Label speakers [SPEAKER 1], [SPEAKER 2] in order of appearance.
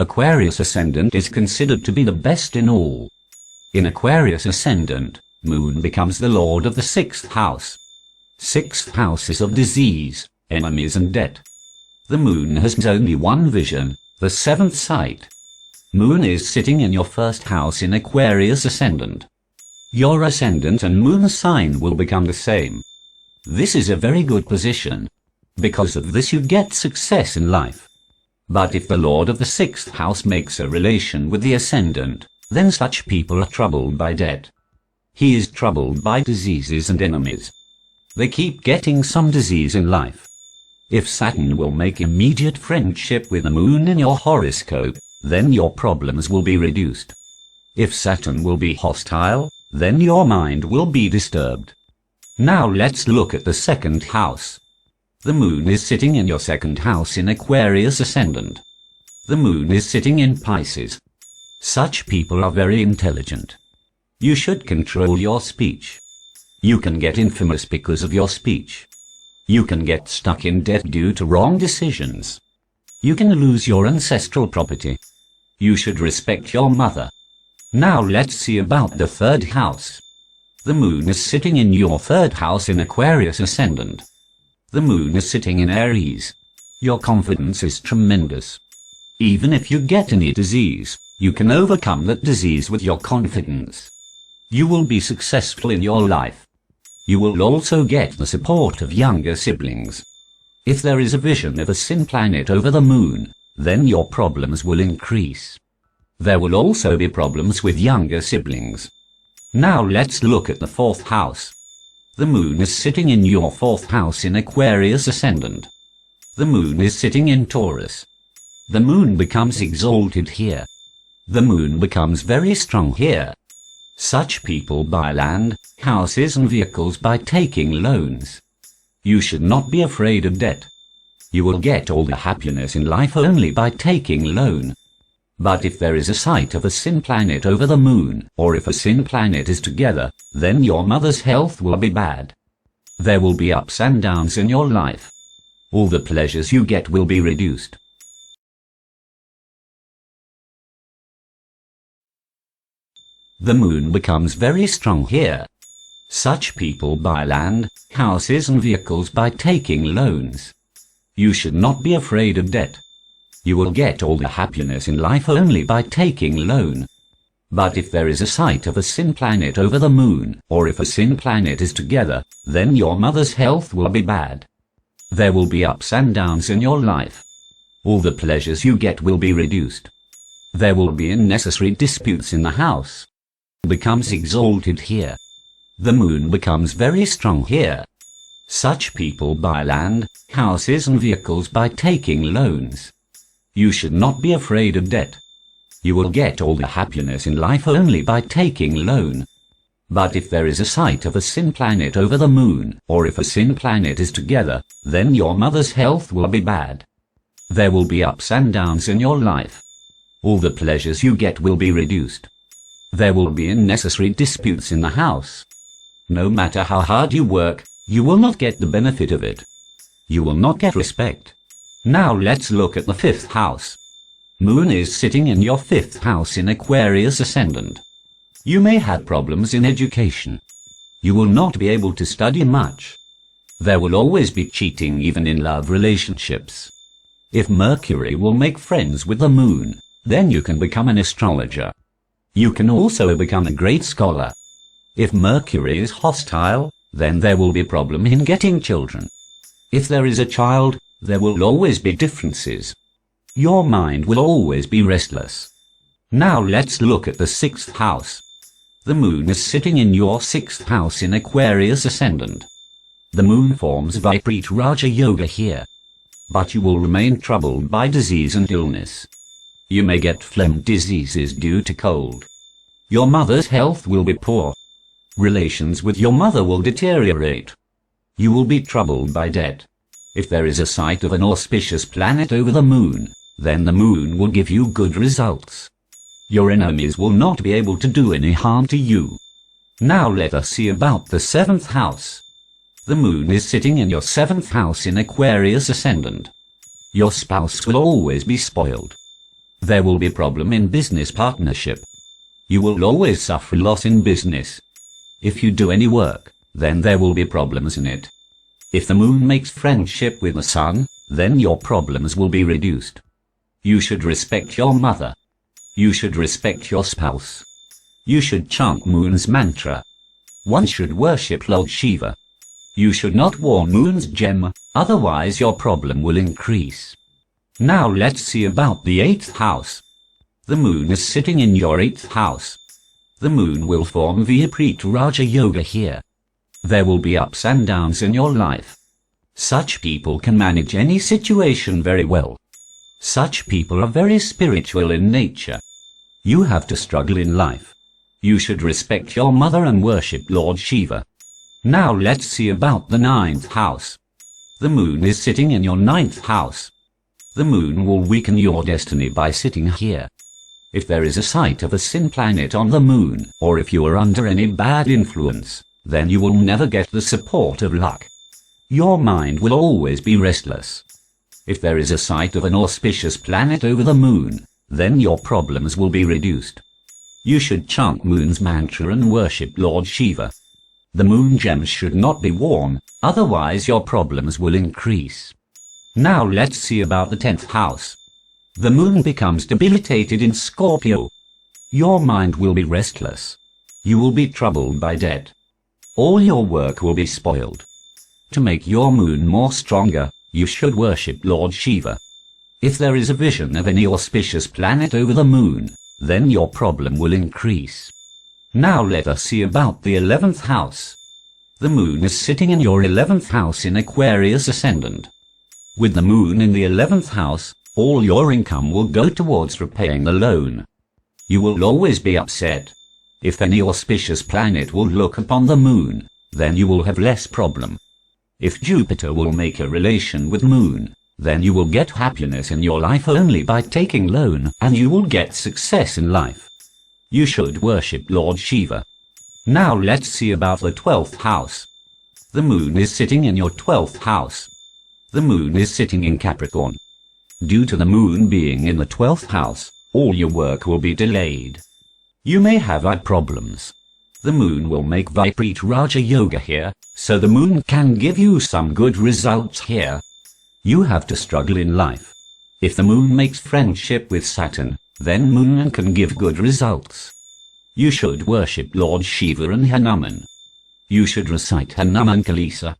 [SPEAKER 1] Aquarius Ascendant is considered to be the best in all. In Aquarius Ascendant, Moon becomes the lord of the 6th house. 6th house is of disease, enemies and debt. The Moon has only one vision, the 7th sight. Moon is sitting in your 1st house in Aquarius Ascendant. Your Ascendant and Moon sign will become the same. This is a very good position. Because of this you get success in life. But if the Lord of the 6th house makes a relation with the Ascendant, then such people are troubled by debt. He is troubled by diseases and enemies. They keep getting some disease in life. If Saturn will make immediate friendship with the Moon in your horoscope, then your problems will be reduced. If Saturn will be hostile, then your mind will be disturbed. Now let's look at the 2nd house. The Moon is sitting in your 2nd house in Aquarius Ascendant. The Moon is sitting in Pisces. Such people are very intelligent. You should control your speech. You can get infamous because of your speech. You can get stuck in debt due to wrong decisions. You can lose your ancestral property. You should respect your mother. Now let's see about the 3rd house. The Moon is sitting in your 3rd house in Aquarius Ascendant. The Moon is sitting in Aries. Your confidence is tremendous. Even if you get any disease, you can overcome that disease with your confidence. You will be successful in your life. You will also get the support of younger siblings. If there is a vision of a sin planet over the Moon, then your problems will increase. There will also be problems with younger siblings. Now let's look at the 4th house. The Moon is sitting in your 4th house in Aquarius Ascendant. The Moon is sitting in Taurus. The Moon becomes exalted here. The Moon becomes very strong here. Such people buy land, houses and vehicles by taking loans. You should not be afraid of debt. You will get all the happiness in life only by taking loan. But if there is a sight of a sin planet over the Moon, or if a sin planet is together, then your mother's health will be bad. There will be ups and downs in your life. All the pleasures you get will be reduced. The Moon becomes very strong here. Such people buy land, houses and vehicles by taking loans. You should not be afraid of debt. You will get all the happiness in life only by taking loan. But if there is a sight of a sin planet over the Moon, or if a sin planet is together, then your mother's health will be bad. There will be ups and downs in your life. All the pleasures you get will be reduced. There will be unnecessary disputes in the house. Becomes exalted here. The Moon becomes very strong here. Such people buy land, houses and vehicles by taking loans. You should not be afraid of debt. You will get all the happiness in life only by taking loan. But if there is a sight of a sin planet over the Moon, or if a sin planet is together, then your mother's health will be bad. There will be ups and downs in your life. All the pleasures you get will be reduced. There will be unnecessary disputes in the house. No matter how hard you work, you will not get the benefit of it. You will not get respect. Now let's look at the 5th house. Moon is sitting in your 5th house in Aquarius Ascendant. You may have problems in education. You will not be able to study much. There will always be cheating even in love relationships. If Mercury will make friends with the Moon, then you can become an astrologer. You can also become a great scholar. If Mercury is hostile, then there will be a problem in getting children. If there is a child, there will always be differences. Your mind will always be restless. Now let's look at the 6th house. The Moon is sitting in your 6th house in Aquarius Ascendant. The Moon forms Viparita Raja Yoga here. But you will remain troubled by disease and illness. You may get phlegm diseases due to cold. Your mother's health will be poor. Relations with your mother will deteriorate. You will be troubled by debt. If there is a sight of an auspicious planet over the Moon, then the Moon will give you good results. Your enemies will not be able to do any harm to you. Now let us see about the 7th house. The Moon is sitting in your 7th house in Aquarius Ascendant. Your spouse will always be spoiled. There will be problem in business partnership. You will always suffer loss in business. If you do any work, then there will be problems in it. If the moon makes friendship with the sun, then your problems will be reduced. You should respect your mother. You should respect your spouse. You should chant moon's mantra. One should worship Lord Shiva. You should not wear moon's gem, otherwise your problem will increase. Now let's see about the 8th house. The moon is sitting in your 8th house. The moon will form Viparita Raja Yoga here. There will be ups and downs in your life. Such people can manage any situation very well. Such people are very spiritual in nature. You have to struggle in life. You should respect your mother and worship Lord Shiva. Now let's see about the 9th house. The moon is sitting in your 9th house. The moon will weaken your destiny by sitting here. If there is a sight of a sin planet on the moon, or if you are under any bad influence, then you will never get the support of luck. Your mind will always be restless. If there is a sight of an auspicious planet over the moon, then your problems will be reduced. You should chant moon's mantra and worship Lord Shiva. The moon gems should not be worn, otherwise your problems will increase. Now let's see about the 10th house. The moon becomes debilitated in Scorpio. Your mind will be restless. You will be troubled by debt. All your work will be spoiled. To make your moon more stronger, you should worship Lord Shiva. If there is a vision of any auspicious planet over the moon, then your problem will increase. Now let us see about the 11th house. The moon is sitting in your 11th house in Aquarius Ascendant. With the moon in the 11th house, all your income will go towards repaying the loan. You will always be upset. If any auspicious planet will look upon the moon, then you will have less problem. If Jupiter will make a relation with moon, then you will get happiness in your life only by taking loan, and you will get success in life. You should worship Lord Shiva. Now let's see about the 12th house. The moon is sitting in your 12th house. The moon is sitting in Capricorn. Due to the moon being in the 12th house, all your work will be delayed. You may have eye problems. The moon will make Viparita Raja Yoga here, so the moon can give you some good results here. You have to struggle in life. If the moon makes friendship with Saturn, then moon can give good results. You should worship Lord Shiva and Hanuman. You should recite Hanuman Chalisa.